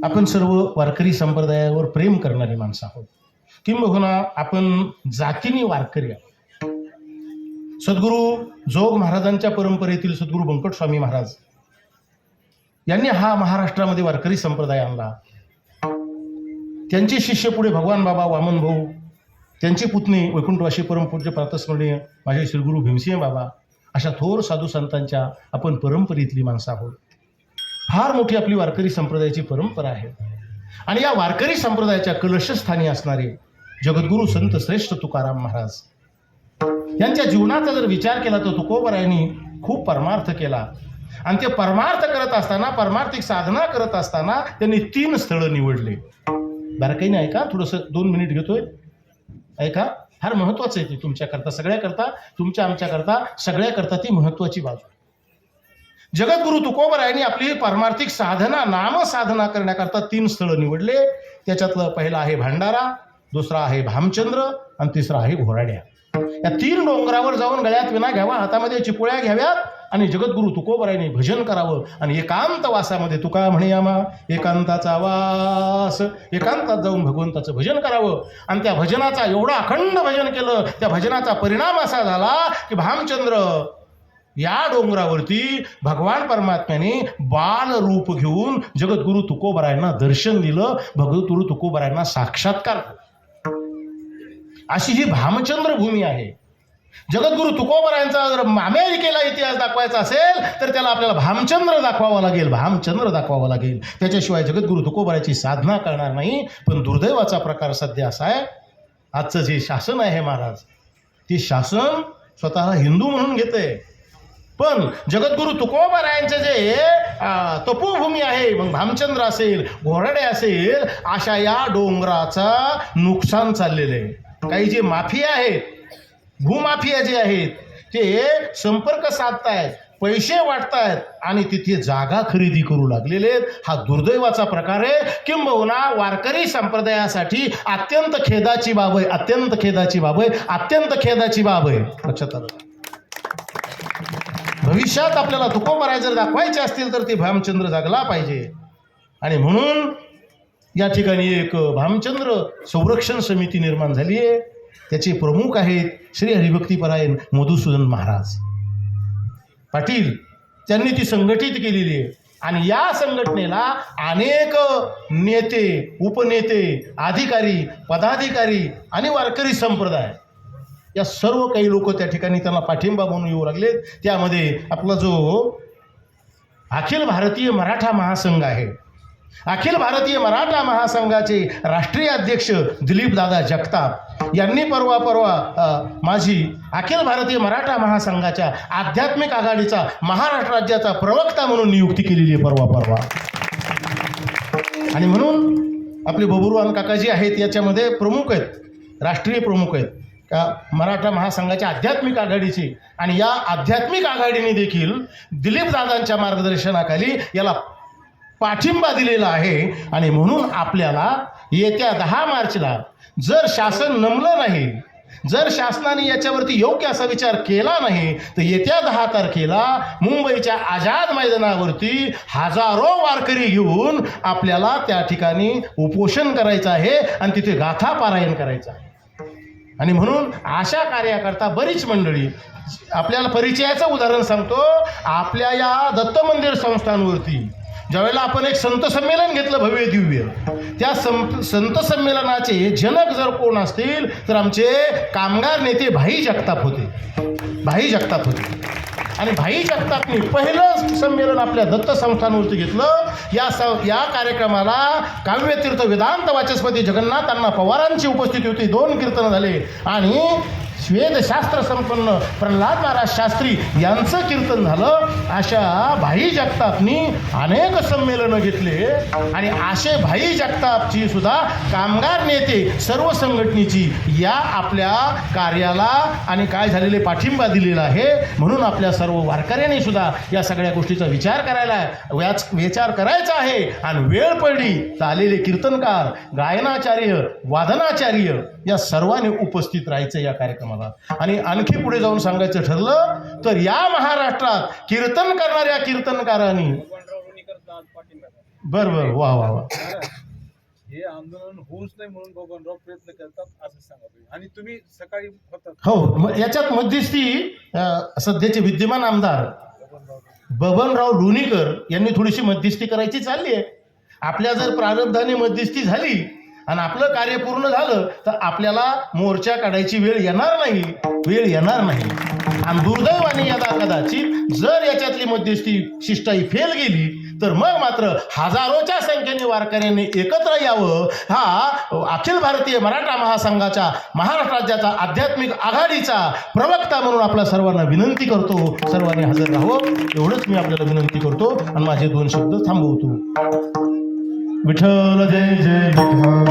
आपण सर्व वारकरी संप्रदायावर प्रेम करणारी माणसं आहोत, किंबहुना आपण जातीने वारकरी आहोत. सद्गुरू जोग महाराजांच्या परंपरेतील सद्गुरू बंकट स्वामी महाराज यांनी हा महाराष्ट्रामध्ये वारकरी संप्रदाय आणला. त्यांचे शिष्य पुढे भगवान बाबा वामन भाऊ, त्यांची पुतणी वैकुंठवासी परमपूज्य प्रातस्मरणीय माझे श्रीगुरू भीमसिंह बाबा, अशा थोर साधू संतांच्या आपण परंपरेतली माणसं आहोत. फार मोठी आपली वारकरी संप्रदायाची परंपरा आहे. आणि या वारकरी संप्रदायाच्या कलशस्थानी असणारे जगद्गुरू संत श्रेष्ठ तुकाराम महाराज यांच्या जीवनाचा जर विचार केला तर तुकोबरायांनी खूप परमार्थ केला. आणि ते परमार्थ करत असताना, परमार्थिक साधना करत असताना त्यांनी 3 स्थळं निवडले. बारकाईने ऐका, थोडंसं 2 मिनिट घेतोय, ऐका. फार महत्वाचं आहे ते तुमच्याकरता, सगळ्याकरता, तुमच्या आमच्याकरता, सगळ्याकरता ती महत्वाची बाजू. जगद्गुरू तुकोबरायांनी आपली परमार्थिक साधना, नामसाधना करण्याकरता 3 स्थळं निवडले. त्याच्यातलं पहिलं आहे भांडारा, दुसरा आहे भामचंद्र आणि तिसरा आहे घोराड्या. या 3 डोंगरावर जाऊन गळ्यात विना घ्यावा, हातामध्ये चिपुळ्या घ्याव्यात आणि जगद्गुरू तुकोबरायांनी भजन करावं. आणि एकांत वासामध्ये, तुका म्हणे आमा एकांताचा वास, एकांतात जाऊन भगवंताचं भजन करावं. आणि त्या भजनाचा एवढा अखंड भजन केलं, त्या भजनाचा परिणाम असा झाला की भामचंद्र या डोंगरावरती भगवान परमात्म्याने बाल रूप घेऊन जगद्गुरू तुकोबरायांना दर्शन दिलं, भगवतगुरू तुकोबरायांना साक्षात्कार. अशी ही भामचंद्र भूमी आहे. जगद्गुरू तुकोबरायांचा जर अमेरिकेला इतिहास दाखवायचा असेल तर त्याला आपल्याला भामचंद्र दाखवावा लागेल, भामचंद्र दाखवावा लागेल. त्याच्याशिवाय जगद्गुरू तुकोबरायाची साधना करणार नाही. पण दुर्दैवाचा प्रकार सध्या असा आहे, आजचं जे शासन आहे महाराज, ते शासन स्वतःला हिंदू म्हणून घेतंय. पण जगद्गुरू तुकोबरायांचे जे तपोभूमी आहे, मग भामचंद्र असेल, घोराडे असेल, अशा या डोंगराचा नुकसान चाललेलं आहे. काही जे माफिया आहेत, भूमाफिया जे आहेत, ते संपर्क साधतायत, पैसे वाटतायत आणि तिथे जागा खरेदी करू लागलेले आहेत. हा दुर्दैवाचा प्रकार आहे. किंबहुना वारकरी संप्रदायासाठी अत्यंत खेदाची बाब आहे, अत्यंत खेदाची बाब आहे, अत्यंत खेदाची बाब आहे. लक्षात आलं. भविष्यात आपल्याला तुकोबराय जर दाखवायचे असतील तर ते भामचंद्र जागला पाहिजे. आणि म्हणून या ठिकाणी एक भामचंद्र संरक्षण समिती निर्माण झाली आहे. त्याचे प्रमुख आहेत श्री हरिभक्तीपरायण मधुसूदन महाराज पाटील. त्यांनी ती संघटित केलेली आहे. आणि या संघटनेला अनेक नेते, उपनेते, अधिकारी, पदाधिकारी आणि वारकरी संप्रदाय या सर्व काही लोक त्या ठिकाणी त्यांना पाठिंबा म्हणून येऊ लागले. त्यामध्ये आपला जो अखिल भारतीय मराठा महासंघ आहे, अखिल भारतीय मराठा महासंघाचे राष्ट्रीय अध्यक्ष दिलीपदादा जगताप यांनी परवा माझी अखिल भारतीय मराठा महासंघाच्या आध्यात्मिक आघाडीचा महाराष्ट्र राज्याचा प्रवक्ता म्हणून नियुक्ती केलेली आहे परवा. आणि म्हणून आपले बबुरवान काकाजी आहेत, याच्यामध्ये प्रमुख आहेत, राष्ट्रीय प्रमुख आहेत का मराठा महासंघाच्या आध्यात्मिक आघाडीची. आणि या आध्यात्मिक आघाडीने देखील दिलीपदादांच्या मार्गदर्शनाखाली याला पाठिंबा दिलेला आहे. आणि म्हणून आपल्याला येत्या 10 मार्चला जर शासन नमलं नाही, जर शासनाने याच्यावरती योग्य असा विचार केला नाही, तर येत्या 10 तारखेला मुंबईच्या आझाद मैदानावरती हजारो वारकरी घेऊन आपल्याला त्या ठिकाणी उपोषण करायचं आहे आणि तिथे गाथा पारायण करायचं आहे. आणि म्हणून अशा कार्याकरता बरीच मंडळी, आपल्याला परिचयाचं उदाहरण सांगतो. आपल्या या दत्त मंदिर संस्थांवरती ज्यावेळेला आपण एक संत संमेलन घेतलं भव्य दिव्य, त्या संत संमेलनाचे जनक जर कोण असतील तर आमचे कामगार नेते भाई जगताप होते, भाई जगताप होते. आणि भाई जगतापनी पहिलं संमेलन आपल्या दत्त संस्थांवरती घेतलं. या कार्यक्रमाला काव्यतीर्थ वेदांत वाचस्पती जगन्नाथांना पवारांची उपस्थिती होती. 2 कीर्तन झाले आणि वेदशास्त्र संपन्न प्रल्हाद महाराज शास्त्री यांचं कीर्तन झालं. अशा भाई जगतापनी अनेक संमेलनं घेतले. आणि असे भाई जगतापची सुद्धा कामगार नेते सर्व संघटनेची या आपल्या कार्याला आणि काय झालेले पाठिंबा दिलेला आहे. म्हणून आपल्या सर्व वारकऱ्यांनी सुद्धा या सगळ्या गोष्टीचा विचार करायचा आहे. आणि वेळ पडली तर आलेले कीर्तनकार, गायनाचार्य, वादनाचार्य या सर्वांनी उपस्थित राहायचं या कार्यक्रमाला. आणि आणखी पुढे जाऊन सांगायचं ठरलं तर या महाराष्ट्रात कीर्तन करणाऱ्या कीर्तनकारांनी बर बर, वा वा वा. हे आंदोलन होऊच नाही म्हणून बबनराव प्रयत्न करतात असं सांगा तुम्ही. आणि तुम्ही सकाळी होतात हो, याच्यात मध्यस्थी सध्याचे विद्यमान आमदार बबनराव लोणीकर यांनी थोडीशी मध्यस्थी करायची चालली आहे. आपल्या जर प्रारब्धाने मध्यस्थी झाली आणि आपलं कार्य पूर्ण झालं तर आपल्याला मोर्चा काढायची वेळ येणार नाही. आणि दुर्दैवाने यदा कदाचित जर याच्यातली मध्यस्थी शिष्टाई फेल गेली तर मग मात्र हजारोच्या संख्येने वारकऱ्यांनी एकत्र यावं. हा अखिल भारतीय मराठा महासंघाच्या महाराष्ट्र राज्याचा आध्यात्मिक आघाडीचा प्रवक्ता म्हणून आपल्या सर्वांना विनंती करतो, सर्वांनी हजर राहावं एवढंच मी आपल्याला विनंती करतो आणि माझे 2 शब्द थांबवतो. विठ्ठल जय जय विठ्ठल.